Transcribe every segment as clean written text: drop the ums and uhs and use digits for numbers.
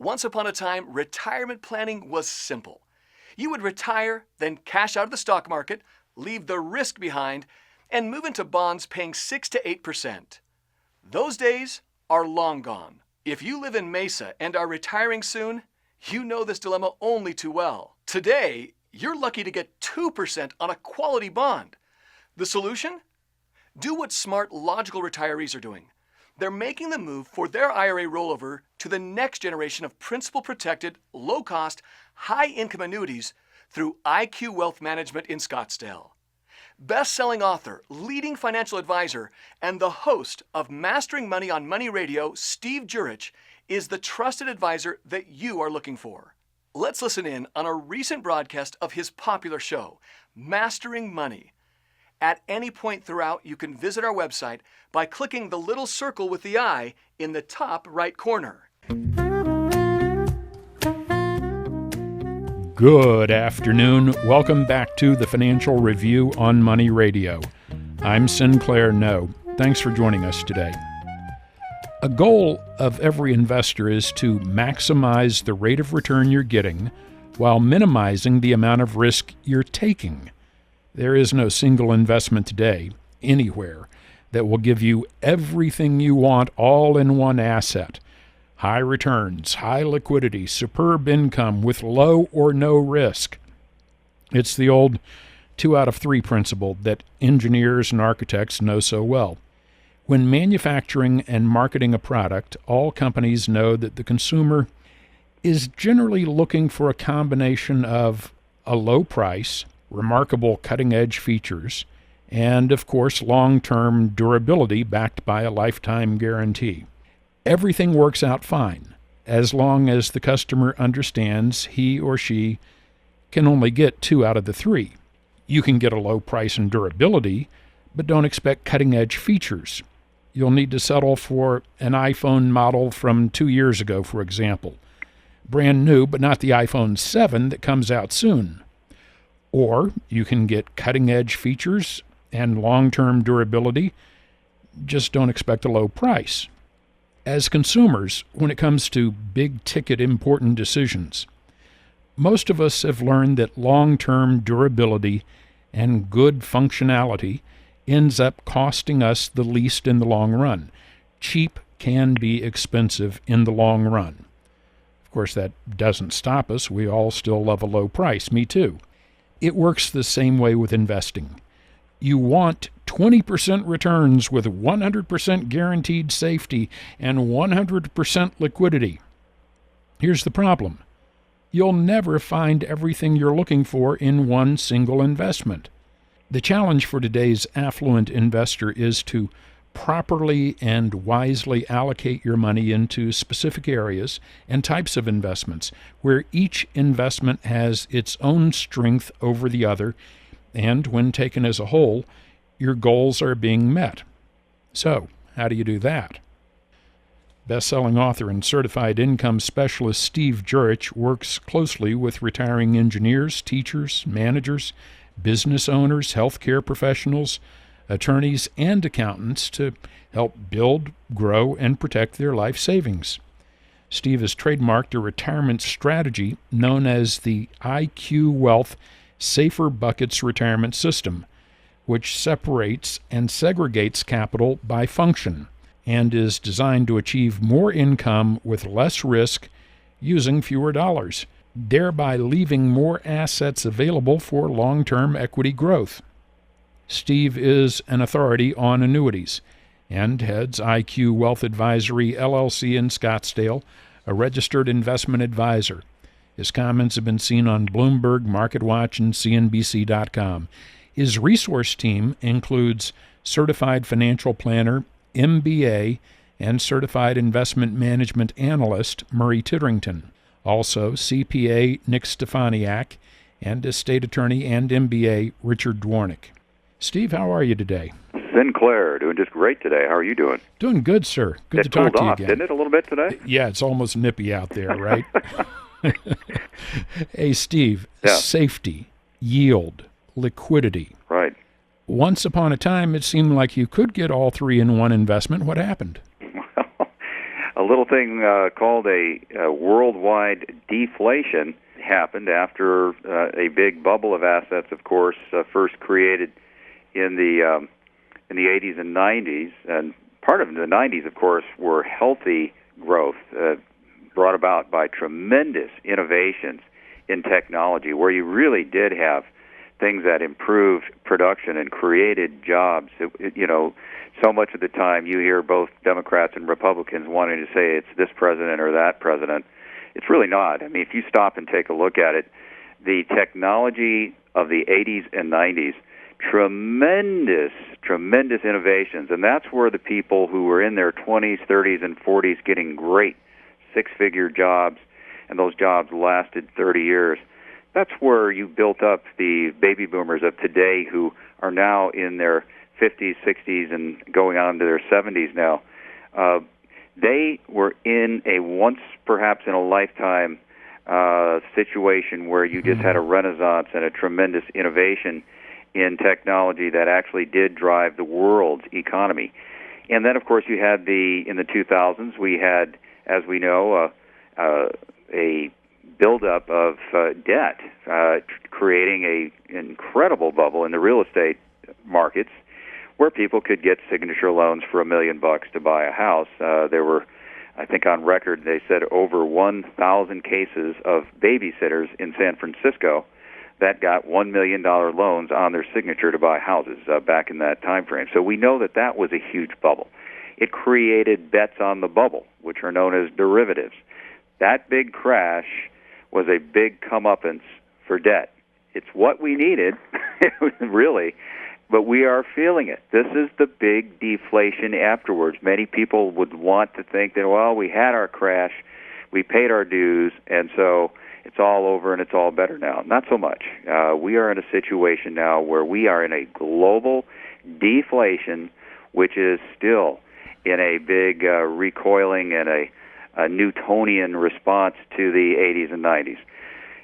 Once upon a time, retirement planning was simple. You would retire, then cash out of the stock market, leave the risk behind, and move into bonds paying 6 to 8%. Those days are long gone. If you live in Mesa and are retiring soon, you know this dilemma only too well. Today, you're lucky to get 2% on a quality bond. The solution? Do what smart, logical retirees are doing. They're making the move for their IRA rollover to the next generation of principal-protected, low-cost, high-income annuities through IQ Wealth Management in Scottsdale. Best-selling author, leading financial advisor, and the host of Mastering Money on Money Radio, Steve Jur-itch, is the trusted advisor that you are looking for. Let's listen in on a recent broadcast of his popular show, Mastering Money. At any point throughout, you can visit our website by clicking the little circle with the eye in the top right corner. Good afternoon. Welcome back to the Financial Review on Money Radio. I'm Sinclair No. Thanks for joining us today. A goal of every investor is to maximize the rate of return you're getting while minimizing the amount of risk you're taking. There is no single investment today, anywhere, that will give you everything you want all in one asset. High returns, high liquidity, superb income with low or no risk. It's the old 2 out of 3 principle that engineers and architects know so well. When manufacturing and marketing a product, all companies know that the consumer is generally looking for a combination of a low price, remarkable cutting-edge features, and, of course, long-term durability backed by a lifetime guarantee. Everything works out fine, as long as the customer understands he or she can only get 2 out of the 3. You can get a low price and durability, but don't expect cutting-edge features. You'll need to settle for an iPhone model from 2 years ago, for example. Brand new, but not the iPhone 7 that comes out soon. Or you can get cutting-edge features and long-term durability, just don't expect a low price. As consumers, when it comes to big-ticket important decisions, most of us have learned that long-term durability and good functionality ends up costing us the least in the long run. Cheap can be expensive in the long run. Of course, that doesn't stop us. We all still love a low price. Me too. It works the same way with investing. You want 20% returns with 100% guaranteed safety and 100% liquidity. Here's the problem. You'll never find everything you're looking for in one single investment. The challenge for today's affluent investor is to properly and wisely allocate your money into specific areas and types of investments where each investment has its own strength over the other, and when taken as a whole, your goals are being met. So, how do you do that? Best-selling author and certified income specialist Steve Jur-itch works closely with retiring engineers, teachers, managers, business owners, healthcare professionals, attorneys, and accountants to help build, grow, and protect their life savings. Steve has trademarked a retirement strategy known as the IQ Wealth Safer Buckets Retirement System, which separates and segregates capital by function and is designed to achieve more income with less risk using fewer dollars, thereby leaving more assets available for long-term equity growth. Steve is an authority on annuities and heads IQ Wealth Advisory, LLC in Scottsdale, a registered investment advisor. His comments have been seen on Bloomberg, MarketWatch, and CNBC.com. His resource team includes certified financial planner, MBA, and certified investment management analyst Murray Titterington. Also, CPA Nick Stefaniak and estate attorney and MBA Richard Dwornik. Steve, how are you today? Sinclair, doing just great today. How are you doing? Doing good, sir. Good to talk to you again. Didn't it a little bit today? Yeah, it's almost nippy out there, right? Hey, Steve, Yeah. Safety, yield, liquidity. Right. Once upon a time, it seemed like you could get all three in one investment. What happened? Well, a little thing called a worldwide deflation happened after a big bubble of assets, of course, first created in the 80s and 90s. And part of the 90s, of course, were healthy growth brought about by tremendous innovations in technology, where you really did have things that improved production and created jobs. So much of the time you hear both Democrats and Republicans wanting to say it's this president or that president. It's really not. I mean, if you stop and take a look at it, the technology of the 80s and 90s, tremendous innovations. And that's where the people who were in their 20s, 30s, and 40s getting great six-figure jobs, and those jobs lasted 30 years, that's where you built up the baby boomers of today who are now in their 50s, 60s, and going on to their 70s now. They were in a once, perhaps in a lifetime situation where you just had a renaissance and a tremendous innovation in technology that actually did drive the world's economy. And then, of course, you had in the 2000s, we had, as we know, a buildup of debt, creating an incredible bubble in the real estate markets, where people could get signature loans for $1 million to buy a house. There were, I think on record, they said over 1,000 cases of babysitters in San Francisco that got $1 million loans on their signature to buy houses back in that time frame. So we know that that was a huge bubble. It created bets on the bubble, which are known as derivatives. That big crash was a big comeuppance for debt. It's what we needed, really, but we are feeling it. This is the big deflation afterwards. Many people would want to think that, well, we had our crash, we paid our dues, and so it's all over and it's all better now. Not so much. We are in a situation now where we are in a global deflation, which is still in a big recoiling and a Newtonian response to the 80s and 90s.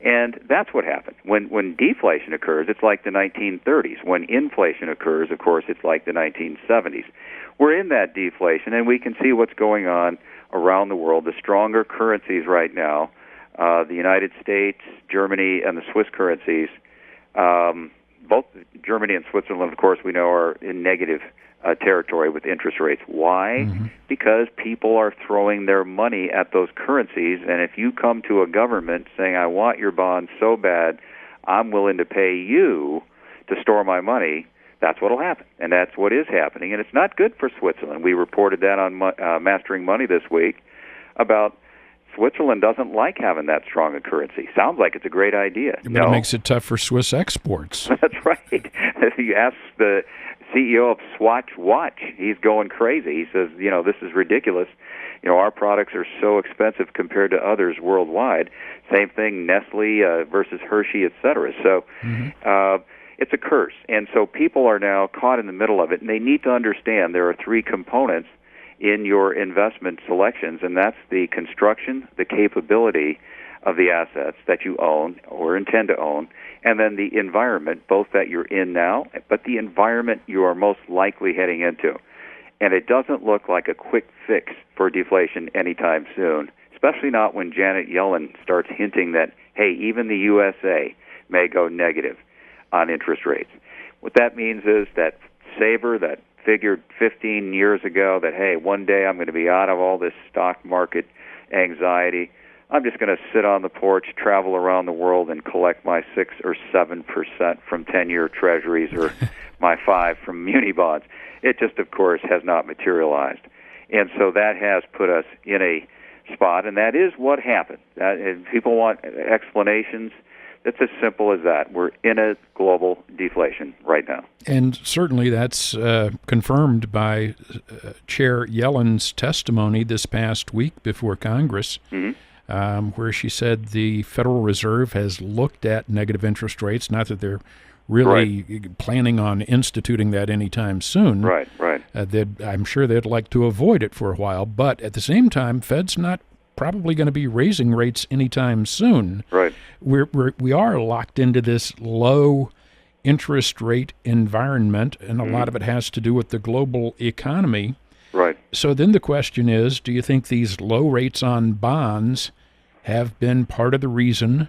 And that's what happened. When deflation occurs, it's like the 1930s. When inflation occurs, of course, it's like the 1970s. We're in that deflation, and we can see what's going on around the world. The stronger currencies right now, the United States, Germany, and the Swiss currencies, both Germany and Switzerland, of course, we know are in negative territory with interest rates. Why? Mm-hmm. Because people are throwing their money at those currencies, and if you come to a government saying, I want your bonds so bad, I'm willing to pay you to store my money, that's what will happen, and that's what is happening, and it's not good for Switzerland. We reported that on Mastering Money this week about Switzerland doesn't like having that strong a currency. Sounds like it's a great idea. But it makes it tough for Swiss exports. That's right. You ask the CEO of Swatch Watch, he's going crazy. He says, this is ridiculous. Our products are so expensive compared to others worldwide. Same thing, Nestle versus Hershey, et cetera. So it's a curse. And so people are now caught in the middle of it, and they need to understand there are three components in your investment selections, and that's the construction, the capability of the assets that you own or intend to own, and then the environment, both that you're in now, but the environment you are most likely heading into. And it doesn't look like a quick fix for deflation anytime soon, especially not when Janet Yellen starts hinting that, hey, even the USA may go negative on interest rates. What that means is that saver that figured 15 years ago that, hey, one day I'm going to be out of all this stock market anxiety, I'm just going to sit on the porch, travel around the world, and collect my 6 or 7% from 10-year treasuries or my 5% from muni bonds. It just, of course, has not materialized. And so that has put us in a spot, and that is what happened. If people want explanations, it's as simple as that. We're in a global deflation right now. And certainly that's confirmed by Chair Yellen's testimony this past week before Congress, where she said the Federal Reserve has looked at negative interest rates, not that they're really planning on instituting that anytime soon. Right. I'm sure they'd like to avoid it for a while, but at the same time, Fed's not probably going to be raising rates anytime soon. Right. We are locked into this low interest rate environment, and a lot of it has to do with the global economy. Right. So then the question is, do you think these low rates on bonds have been part of the reason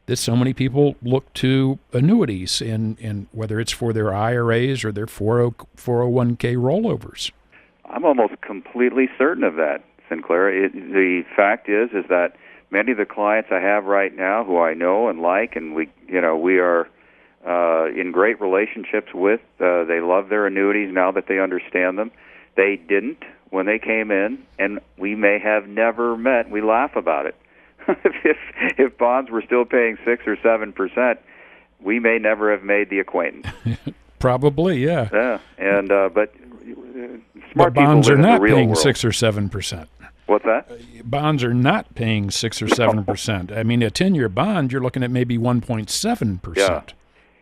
that so many people look to annuities, in whether it's for their IRAs or their 401k rollovers? I'm almost completely certain of that, Sinclair. The fact is that many of the clients I have right now, who I know and like, and we are in great relationships with. They love their annuities now that they understand them. They didn't when they came in, and we may have never met. We laugh about it. If bonds were still paying 6 or 7%, we may never have made the acquaintance. Probably, yeah. Yeah, and but But smart bonds people are live in not the real paying world. 6 or 7%. What's that? Bonds are not paying 6 or 7%. I mean, a 10-year bond, you're looking at maybe 1.7%. Yeah.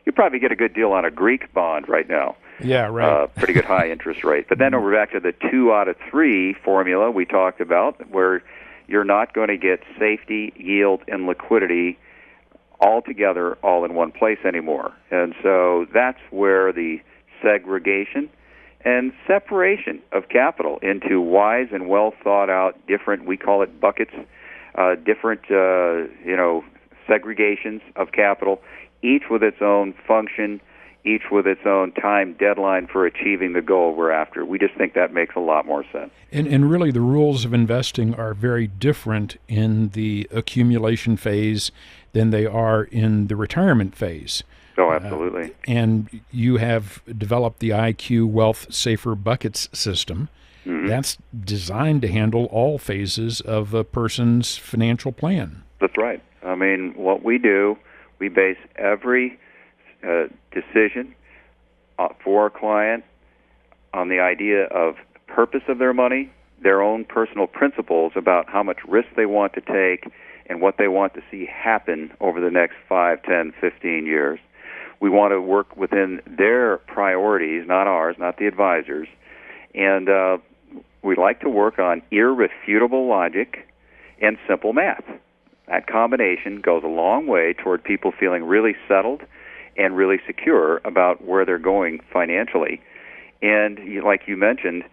You probably get a good deal on a Greek bond right now. Yeah, right. Pretty good high interest rate. But then we're back to the 2 out of 3 formula we talked about, where you're not going to get safety, yield, and liquidity all together, all in one place anymore. And so that's where the segregation and separation of capital into wise and well thought out different, we call it buckets, different segregations of capital, each with its own function, each with its own time deadline for achieving the goal we're after. We just think that makes a lot more sense. And really, the rules of investing are very different in the accumulation phase than they are in the retirement phase. Oh, absolutely. And you have developed the IQ Wealth Safer Buckets system. Mm-hmm. That's designed to handle all phases of a person's financial plan. That's right. I mean, what we do, we base every decision for our client on the idea of purpose of their money, their own personal principles about how much risk they want to take and what they want to see happen over the next 5, 10, 15 years. We want to work within their priorities, not ours, not the advisors. And we like to work on irrefutable logic and simple math. That combination goes a long way toward people feeling really settled and really secure about where they're going financially. And like you mentioned,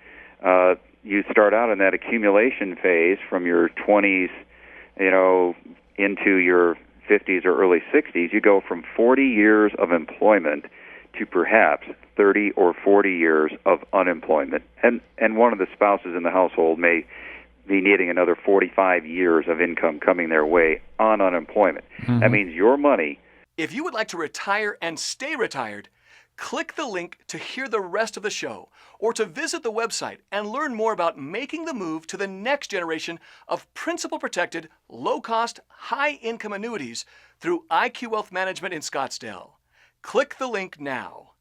you start out in that accumulation phase from your 20s, into your 50s or early 60s. You go from 40 years of employment to perhaps 30 or 40 years of unemployment. And one of the spouses in the household may be needing another 45 years of income coming their way on unemployment. Mm-hmm. That means your money. If you would like to retire and stay retired, click the link to hear the rest of the show or to visit the website and learn more about making the move to the next generation of principal-protected, low-cost, high-income annuities through IQ Wealth Management in Scottsdale. Click the link now.